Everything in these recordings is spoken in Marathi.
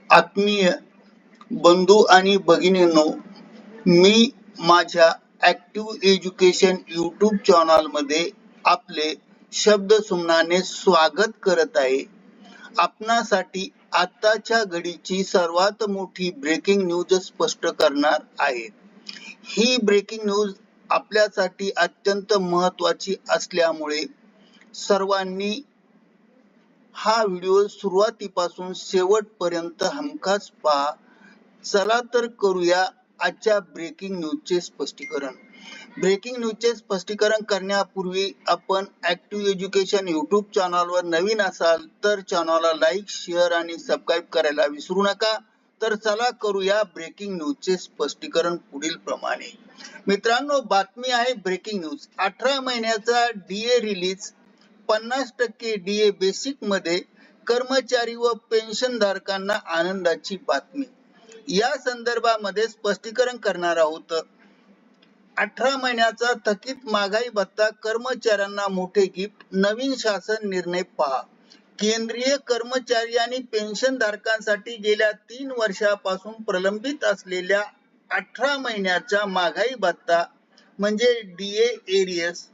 आत्मीय बंधू आणि भगिनींनो, मी माझ्या ॲक्टिव्ह एज्युकेशन यूट्यूब चॅनलमध्ये आपले शब्दसुमनाने स्वागत करत आहे. आपणासाठी आताच्या घडीची सर्वात मोठी ब्रेकिंग न्यूज स्पष्ट करणार आहे. ही ब्रेकिंग न्यूज आपल्यासाठी अत्यंत महत्त्वाची असल्यामुळे सर्वांनी हा व्हिडिओ सुरुवातीपासून शेवटपर्यंत हमखास पहा. चला तर करूया आजच्या ब्रेकिंग न्यूजचे स्पष्टीकरण. ब्रेकिंग न्यूजचे स्पष्टीकरण करण्यापूर्वी आपण ॲक्टिव्ह एज्युकेशन यूट्यूब चॅनलवर नवीन असाल तर चॅनलला लाईक, शेअर आणि सबस्क्राईब करायला विसरू नका. तर चला करूया ब्रेकिंग न्यूजचे स्पष्टीकरण पुढील प्रमाणे. मित्रांनो, बातमी आहे ब्रेकिंग न्यूज. 18 महिन्याचा DA रिलीज, 50% DA बेसिक मध्ये कर्मचारी व पेन्शनधारकांना आनंदाची बातमी. या संदर्भामध्ये स्पष्टीकरण करणार आहोत. 18 महिन्याचा थकीत महागाई भत्ता कर्मचाऱ्यांना मोठे गिफ्ट, नवीन शासन निर्णय पहा. केंद्रीय कर्मचारी आणि पेन्शनधारकांसाठी गेल्या 3 वर्षापासून प्रलंबित असलेल्या 18 महिन्याचा महागाई भत्ता म्हणजे DA एरियस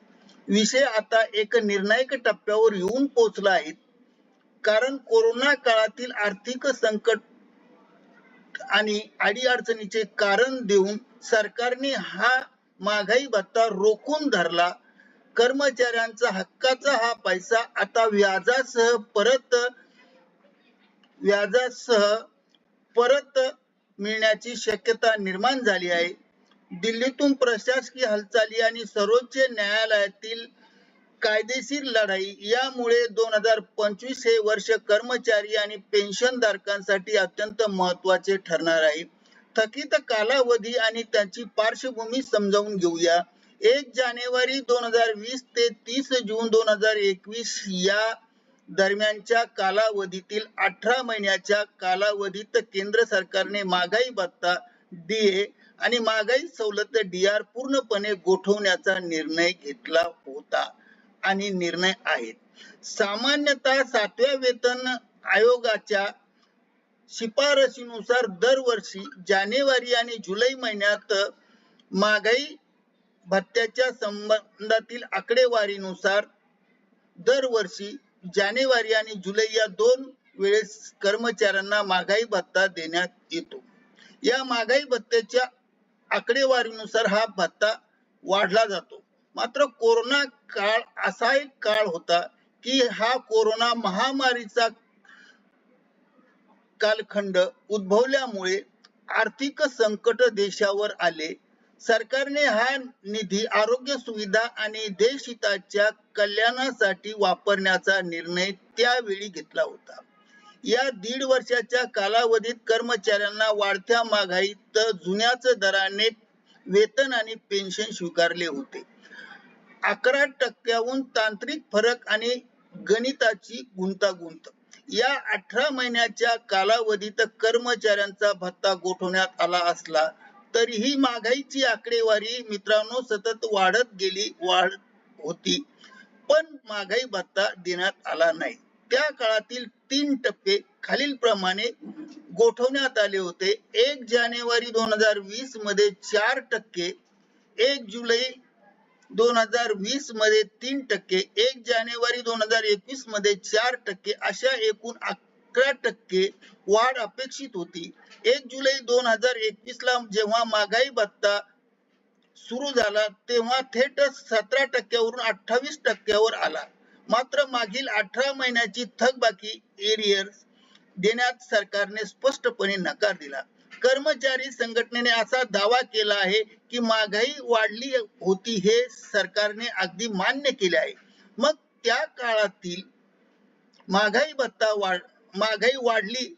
विषय आता एक निर्णायक टप्प्यावर येऊन पोहोचला आहे. कारण कोरोना काळातील आर्थिक संकट आणि अडीअडचणीचे कारण देऊन सरकारने हा महागाई भत्ता रोखून धरला. कर्मचाऱ्यांचा हक्काचा हा पैसा आता व्याजासह परत मिळण्याची शक्यता निर्माण झाली आहे. दिल्लीतून प्रशासकीय हालचाली आणि सर्वोच्च न्यायालयातील कायदेशीर लढाई यामुळे 2025 हे वर्ष कर्मचारी आणि पेन्शनधारकांसाठी अत्यंत महत्त्वाचे ठरणार आहे. थकीत कालावधी आणि त्याची पार्श्वभूमी समजावून घेऊया. 1 जानेवारी 2020 ते 30 जून 2021 या दरम्यानच्या कालावधीतील 18 महिन्याच्या कालावधीत केंद्र सरकारने महागाई भत्ता DA आणि महागाई सवलत DR पूर्णपणे गोठवण्याचा निर्णय घेतला होता आणि निर्णय आहेत. सामान्यतः 7व्या वेतन आयोगाच्या शिफारशीनुसार दरवर्षी जानेवारी आणि जुलै महिन्यात महागाई भत्त्याच्या संबंधातील आकडेवारीनुसार दरवर्षी जानेवारी आणि जुलै या 2 वेळेस कर्मचाऱ्यांना महागाई भत्ता देण्यात येतो. या महागाई भत्त्याच्या आकडेवारीनुसार हा भत्ता वाढला जातो. मात्र कोरोना काळ असा एक काळ होता की हा कोरोना महामारीचा कालखंड उद्भवल्यामुळे आर्थिक संकट देशावर आले. सरकारने हा निधी आरोग्य सुविधा आणि देशहिताच्या कल्याणासाठी वापरण्याचा निर्णय त्यावेळी घेतला होता. या 1.5 वर्षाच्या कालावधीत कर्मचाऱ्यांना वाढत्या महागाईत जुन्याच दराने वेतन आणि पेन्शन स्वीकारले होते. 11% तांत्रिक फरक आणि गणिताची गुंतागुंत. या 18 महिन्याच्या कालावधीत कर्मचाऱ्यांचा भत्ता गोठवण्यात आला असला तरीही महागाईची आकडेवारी मित्रांनो सतत वाढत होती, पण महागाई भत्ता देण्यात आला नाही. त्या काळातील 3 टप्पे खालील प्रमाणे गोठवण्यात आले होते. 1 जानेवारी 2020 मध्ये 4%, 1 जुलै 2020 मध्ये 3%, 1 जानेवारी 2021 मध्ये 4%, अशा एकूण 11% वाढ अपेक्षित होती. 1 जुलै 2021 ला जेव्हा महागाई भत्ता सुरू झाला तेव्हा थेट 17% वरून 28% वर आला. मात्र मागील 18 महिन्याची थकबाकी एरियर्स देण्यात सरकारने स्पष्टपणे नकार दिला. कर्मचारी संघटनेने असा दावा केला आहे की महागाई वाढली होती हे सरकारने अगदी मान्य केले आहे. मग त्या काळातील महागाई वाढली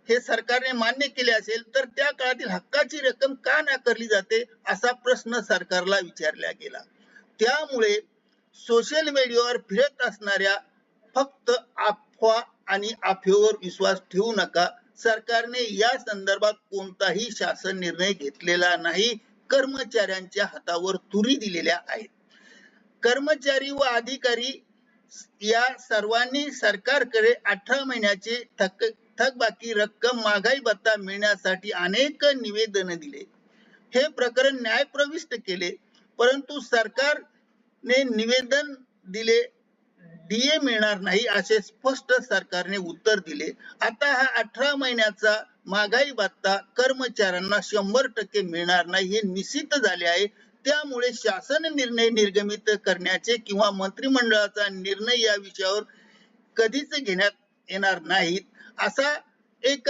हे सरकारने मान्य केले असेल तर त्या काळातील हक्काची रक्कम का नाकारली जाते असा प्रश्न सरकारला विचारला गेला. त्यामुळे सोशल मीडियावर फिरत असणाऱ्या फक्त अफवा आणि अफवेवर विश्वास ठेवू नका. सरकारने या संदर्भात कोणताही शासन निर्णय घेतलेला नाही. कर्मचाऱ्यांच्या हातावर तुरी दिलेल्या आहेत. कर्मचारी व अधिकारी या सर्वांनी सरकारकडे 18 महिन्याचे थकबाकी रक्कम, महागाई भत्ता मिळण्यासाठी अनेक निवेदन दिले. हे प्रकरण न्यायप्रविष्ट केले, परंतु सरकारने निवेदन दिले डीए मिळणार नाही असे स्पष्ट सरकारने उत्तर दिले. आता हा 18 महिन्याचा महागाई भत्ता कर्मचाऱ्यांना 100% मिळणार नाही हे निश्चित झाले आहे. त्यामुळे शासन निर्णय निर्गमित करण्याचे किंवा मंत्रिमंडळाचा निर्णय या विषयावर कधीच घेण्यात येणार नाहीत असा एक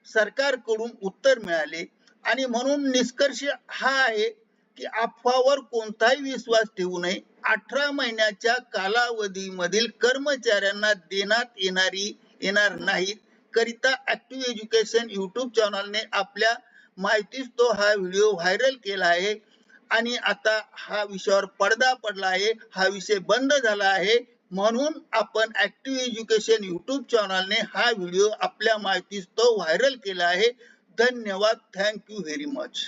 सरकारकडून उत्तर मिळाले. आणि म्हणून निष्कर्ष हा आहे की अफवावर कोणताही विश्वास ठेवू नये. 18 महिन्याच्या कालावधीमधील कर्मचाऱ्यांना देण्यात येणार नाहीत करिता ऍक्टिव्ह एज्युकेशन युट्यूब चॅनलने आपल्या माहितीस तो हा व्हिडिओ व्हायरल केला आहे. आणि आता हा विषयावर पडदा पडला आहे, हा विषय बंद झाला आहे. म्हणून आपण ऍक्टिव्ह एज्युकेशन युट्यूब चॅनलने हा व्हिडिओ आपल्या माहितीस तो व्हायरल केला आहे. धन्यवाद. Thank you very much.